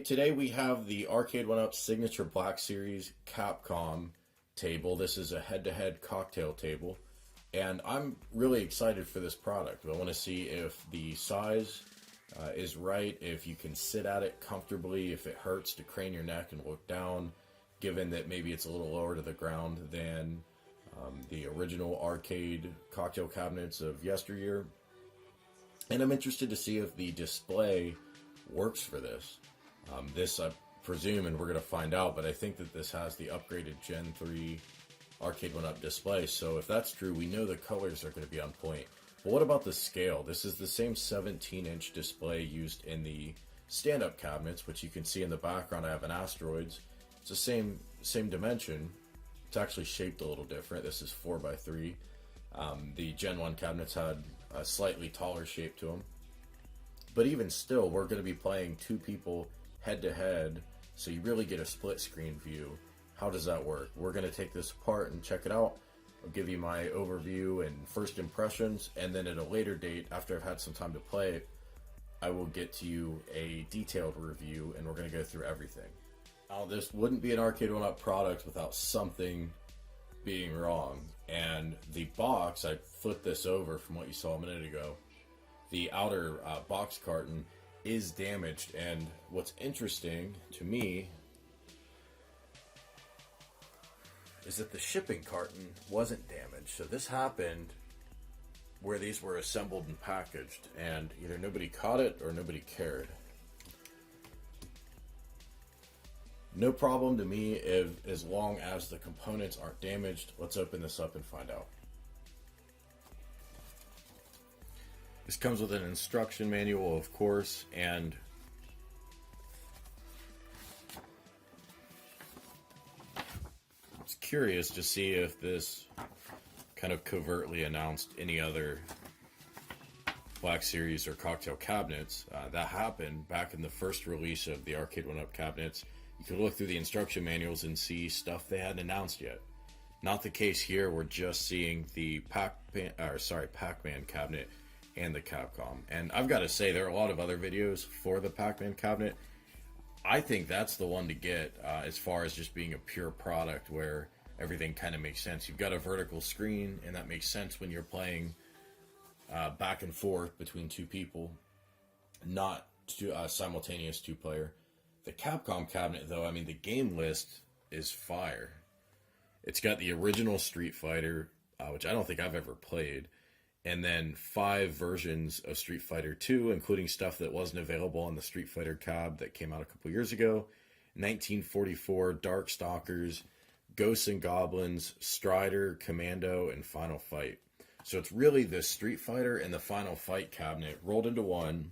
today we have the Arcade1up Signature Black Series Capcom table. This is a head-to-head cocktail table, and I'm really excited for this product. I want to see if the size is right, if you can sit at it comfortably, if it hurts to crane your neck and look down, given that maybe it's a little lower to the ground than the original arcade cocktail cabinets of yesteryear. And I'm interested to see if the display works for this. This, I presume, and we're going to find out, but I think that this has the upgraded Gen 3 Arcade1up display, so if that's true, we know the colors are going to be on point. But what about the scale? This is the same 17-inch display used in the stand-up cabinets, which you can see in the background. I have an Asteroids. It's the same dimension. It's actually shaped a little different. This is 4x3. The Gen 1 cabinets had a slightly taller shape to them. But even still, we're going to be playing two people head-to-head, so you really get a split-screen view. How does that work? We're going to take this apart and check it out. I'll give you my overview and first impressions, and then at a later date, after I've had some time to play it, I will get to you a detailed review, and we're going to go through everything. Now, this wouldn't be an Arcade1up product without something being wrong. And the box, I flipped this over from what you saw a minute ago. The outer box carton is damaged, and what's interesting to me is that the shipping carton wasn't damaged. So this happened where these were assembled and packaged, and either nobody caught it or nobody cared. No problem to me as long as the components aren't damaged. Let's open this up and find out. This comes with an instruction manual, of course, and I was curious to see if this kind of covertly announced any other Black Series or cocktail cabinets. That happened back in the first release of the Arcade1up cabinets. You could look through the instruction manuals and see stuff they hadn't announced yet. Not the case here. We're just seeing the Pac-Man cabinet and the Capcom. And I've got to say, there are a lot of other videos for the Pac-Man cabinet. I think that's the one to get as far as just being a pure product where everything kind of makes sense. You've got a vertical screen, and that makes sense when you're playing back and forth between two people, not simultaneous two-player. The Capcom cabinet, though, I mean, the game list is fire. It's got the original Street Fighter, which I don't think I've ever played, and then 5 versions of Street Fighter 2, including stuff that wasn't available on the Street Fighter cab that came out a couple years ago, 1944, Darkstalkers, Ghosts and Goblins, Strider, Commando, and Final Fight. So it's really the Street Fighter and the Final Fight cabinet rolled into one,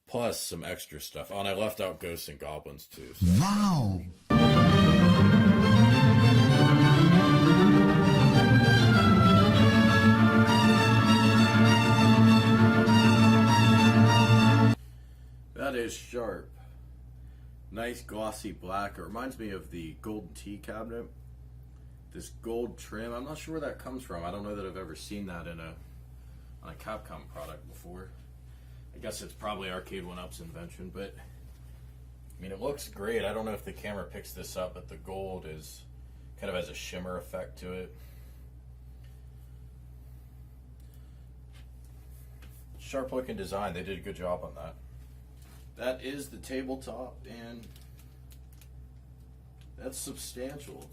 plus some extra stuff. Oh, and I left out Ghosts and Goblins too. So. Wow! That is sharp. Nice glossy black. It reminds me of the Golden Tea cabinet. This gold trim. I'm not sure where that comes from. I don't know that I've ever seen that on a Capcom product before. I guess it's probably Arcade1up's invention, but I mean, it looks great. I don't know if the camera picks this up, but the gold is kind of has a shimmer effect to it. Sharp looking design. They did a good job on that. That is the tabletop, and that's substantial.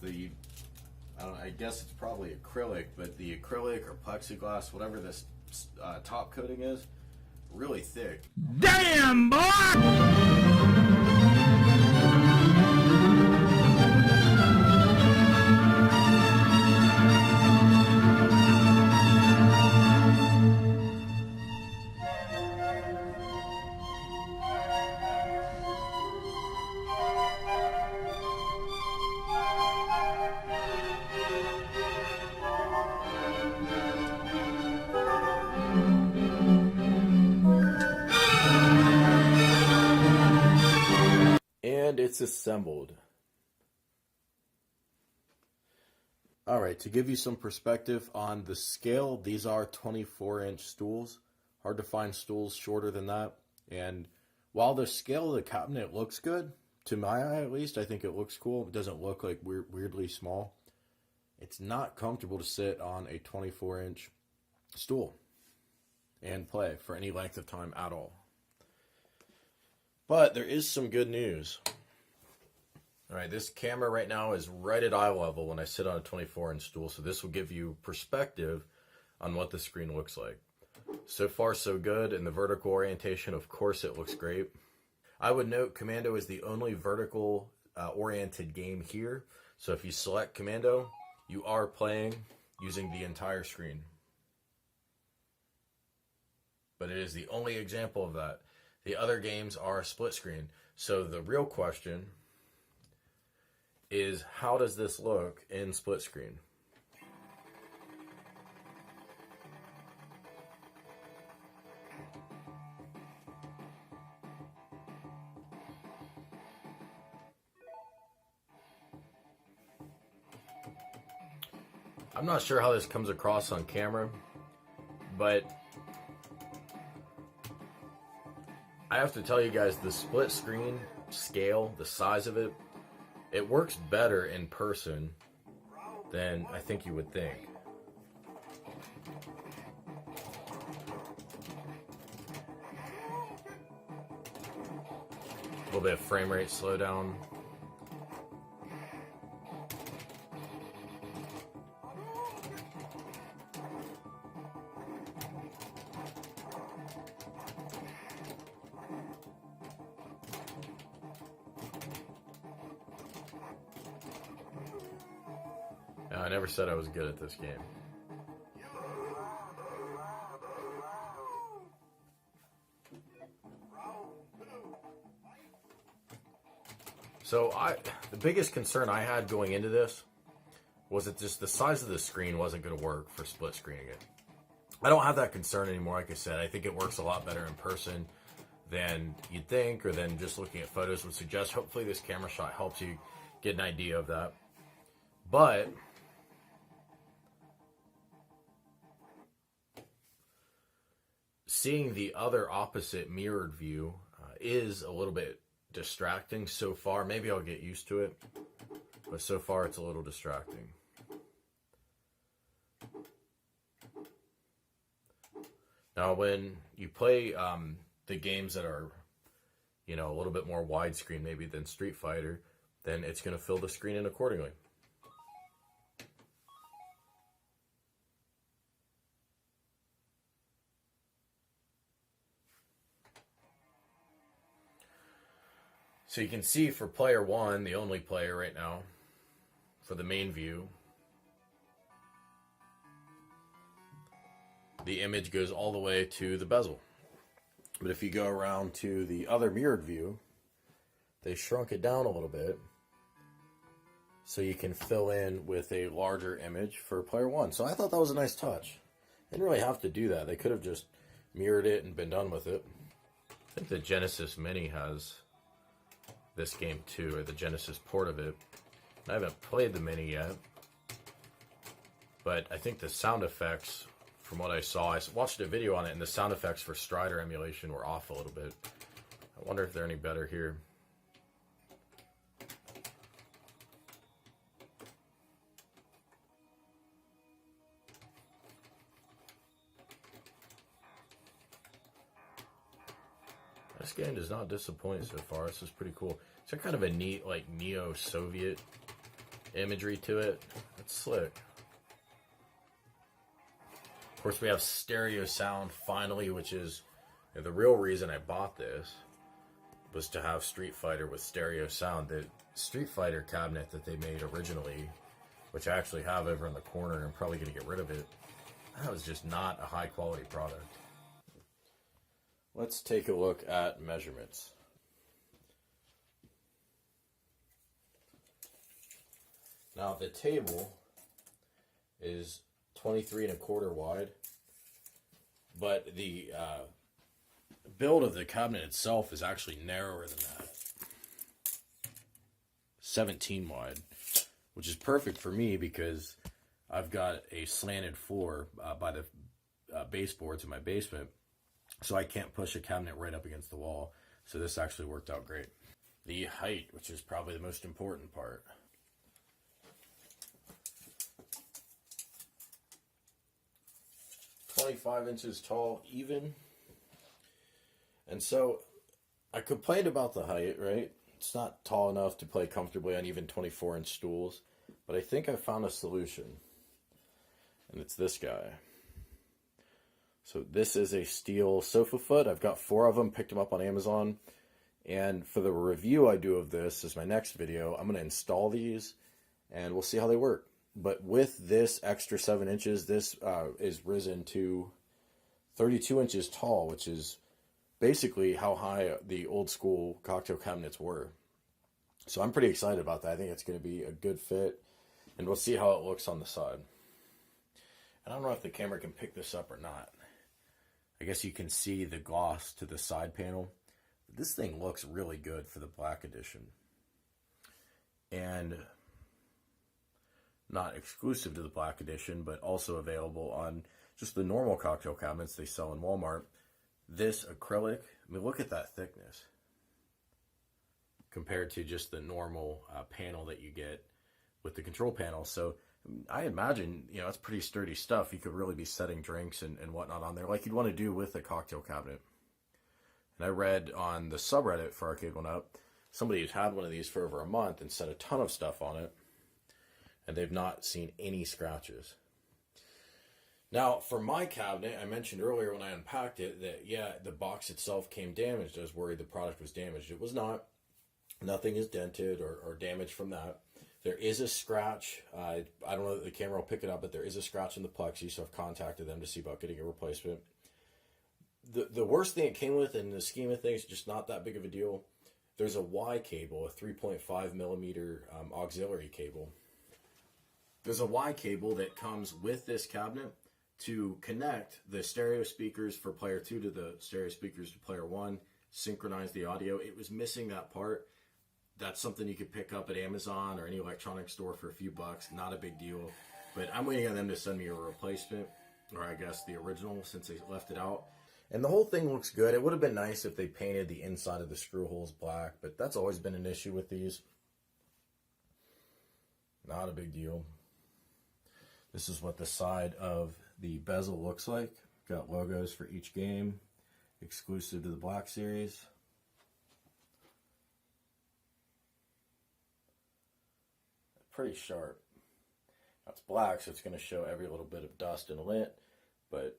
I guess it's probably acrylic, but the acrylic or plexiglass, whatever this top coating is, really thick. Damn, boy! And it's assembled. Alright, to give you some perspective on the scale, these are 24-inch stools. Hard to find stools shorter than that. And while the scale of the cabinet looks good, to my eye at least, I think it looks cool. It doesn't look like weirdly small. It's not comfortable to sit on a 24-inch stool and play for any length of time at all. But there is some good news. All right, this camera right now is right at eye level when I sit on a 24-inch stool, so this will give you perspective on what the screen looks like. So far, so good. In the vertical orientation, of course, it looks great. I would note Commando is the only vertical oriented game here. So if you select Commando, you are playing using the entire screen. But it is the only example of that. The other games are split screen. So the real question is, how does this look in split screen? I'm not sure how this comes across on camera, but I have to tell you guys, the split screen scale, the size of it, it works better in person than I think you would think. A little bit of frame rate slowdown. I never said I was good at this game. So the biggest concern I had going into this was that just the size of the screen wasn't going to work for split screening it. I don't have that concern anymore. Like I said, I think it works a lot better in person than you'd think, or than just looking at photos would suggest. Hopefully this camera shot helps you get an idea of that. But seeing the other opposite mirrored view is a little bit distracting so far. Maybe I'll get used to it, but so far it's a little distracting. Now, when you play the games that are, a little bit more widescreen maybe than Street Fighter, then it's going to fill the screen in accordingly. So you can see for player one, the only player right now, for the main view, the image goes all the way to the bezel. But if you go around to the other mirrored view, they shrunk it down a little bit so you can fill in with a larger image for player one. So I thought that was a nice touch. They didn't really have to do that. They could have just mirrored it and been done with it. I think the Genesis Mini has this game too, or the Genesis port of it. I haven't played the Mini yet, but I think the sound effects, from what I saw, I watched a video on it, and the sound effects for Strider emulation were off a little bit. I wonder if they're any better here. This game does not disappoint so far. This is pretty cool. It's kind of a neat, like, neo-Soviet imagery to it. It's slick. Of course, we have stereo sound finally, which is the real reason I bought this, was to have Street Fighter with stereo sound. The Street Fighter cabinet that they made originally, which I actually have over in the corner, and I'm probably going to get rid of it, that was just not a high-quality product. Let's take a look at measurements. Now the table is 23¼ wide, but the build of the cabinet itself is actually narrower than that. 17 wide, which is perfect for me because I've got a slanted floor by the baseboards in my basement. So I can't push a cabinet right up against the wall. So this actually worked out great. The height, which is probably the most important part. "25 inches tall, even." And so I complained about the height, right? It's not tall enough to play comfortably on even 24-inch stools, but I think I found a solution. And it's this guy. So this is a steel sofa foot. I've got 4 of them, picked them up on Amazon. And for the review I do of this, is my next video, I'm going to install these and we'll see how they work. But with this extra 7 inches, this is risen to 32 inches tall, which is basically how high the old school cocktail cabinets were. So I'm pretty excited about that. I think it's going to be a good fit, and we'll see how it looks on the side. And I don't know if the camera can pick this up or not. I guess you can see the gloss to the side panel. But this thing looks really good for the black edition. And not exclusive to the black edition, but also available on just the normal cocktail cabinets they sell in Walmart. This acrylic, I mean, look at that thickness compared to just the normal panel that you get with the control panel. So I imagine, you know, it's pretty sturdy stuff. You could really be setting drinks and whatnot on there like you'd want to do with a cocktail cabinet. And I read on the subreddit for Arcade1up, somebody who's had one of these for over a month and set a ton of stuff on it, and they've not seen any scratches. Now, for my cabinet, I mentioned earlier when I unpacked it that, yeah, the box itself came damaged. I was worried the product was damaged. It was not. Nothing is dented or damaged from that. There is a scratch. I don't know that the camera will pick it up, but there is a scratch in the plexi, so I've contacted them to see about getting a replacement. The worst thing it came with, in the scheme of things, just not that big of a deal. There's a Y cable, a 3.5 millimeter auxiliary cable. There's a Y cable that comes with this cabinet to connect the stereo speakers for player 2 to the stereo speakers to player 1, synchronize the audio. It was missing that part. That's something you could pick up at Amazon or any electronics store for a few bucks. Not a big deal. But I'm waiting on them to send me a replacement, or I guess the original, since they left it out. And the whole thing looks good. It would have been nice if they painted the inside of the screw holes black, but that's always been an issue with these. Not a big deal. This is what the side of the bezel looks like. Got logos for each game, exclusive to the Black Series. Pretty sharp. That's black, so it's going to show every little bit of dust and lint, but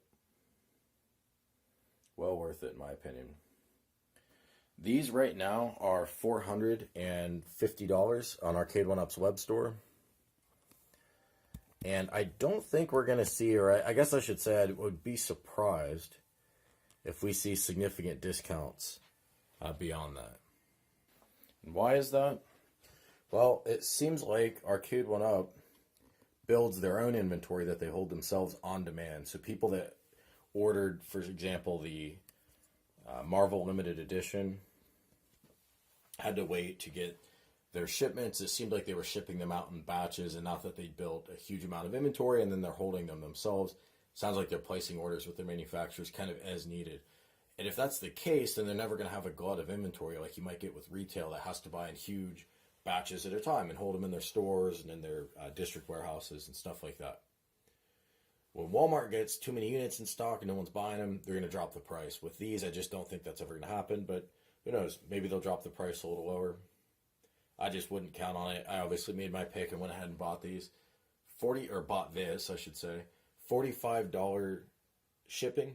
well worth it in my opinion. These right now are $450 on Arcade1up's web store. And I don't think we're going to see, or I guess I should say I would be surprised if we see significant discounts beyond that. And why is that? Well, it seems like Arcade1up builds their own inventory that they hold themselves on demand. So people that ordered, for example, the Marvel Limited Edition had to wait to get their shipments. It seemed like they were shipping them out in batches, and not that they built a huge amount of inventory and then they're holding them themselves. Sounds like they're placing orders with their manufacturers kind of as needed. And if that's the case, then they're never going to have a glut of inventory like you might get with retail that has to buy in huge batches at a time and hold them in their stores and in their district warehouses and stuff like that. When Walmart gets too many units in stock and no one's buying them, they're going to drop the price. With these, I just don't think that's ever going to happen, but who knows? Maybe they'll drop the price a little lower. I just wouldn't count on it. I obviously made my pick and went ahead and bought these. Bought this, I should say. $45 shipping.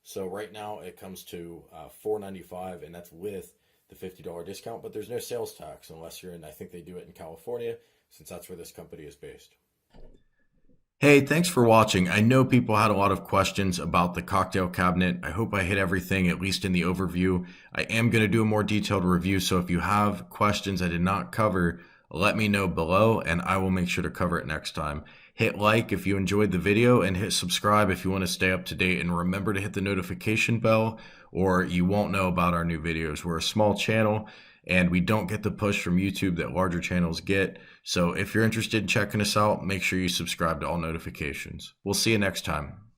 So right now it comes to $4.95, and that's with the $50 discount, but there's no sales tax unless you're in, I think they do it in California, since that's where this company is based. Hey, thanks for watching. I know people had a lot of questions about the cocktail cabinet. I hope I hit everything, at least in the overview. I am going to do a more detailed review, so if you have questions I did not cover, let me know below, and I will make sure to cover it next time. Hit like if you enjoyed the video, and hit subscribe if you want to stay up to date, and remember to hit the notification bell, or you won't know about our new videos. We're a small channel, and we don't get the push from YouTube that larger channels get. So if you're interested in checking us out, make sure you subscribe to all notifications. We'll see you next time.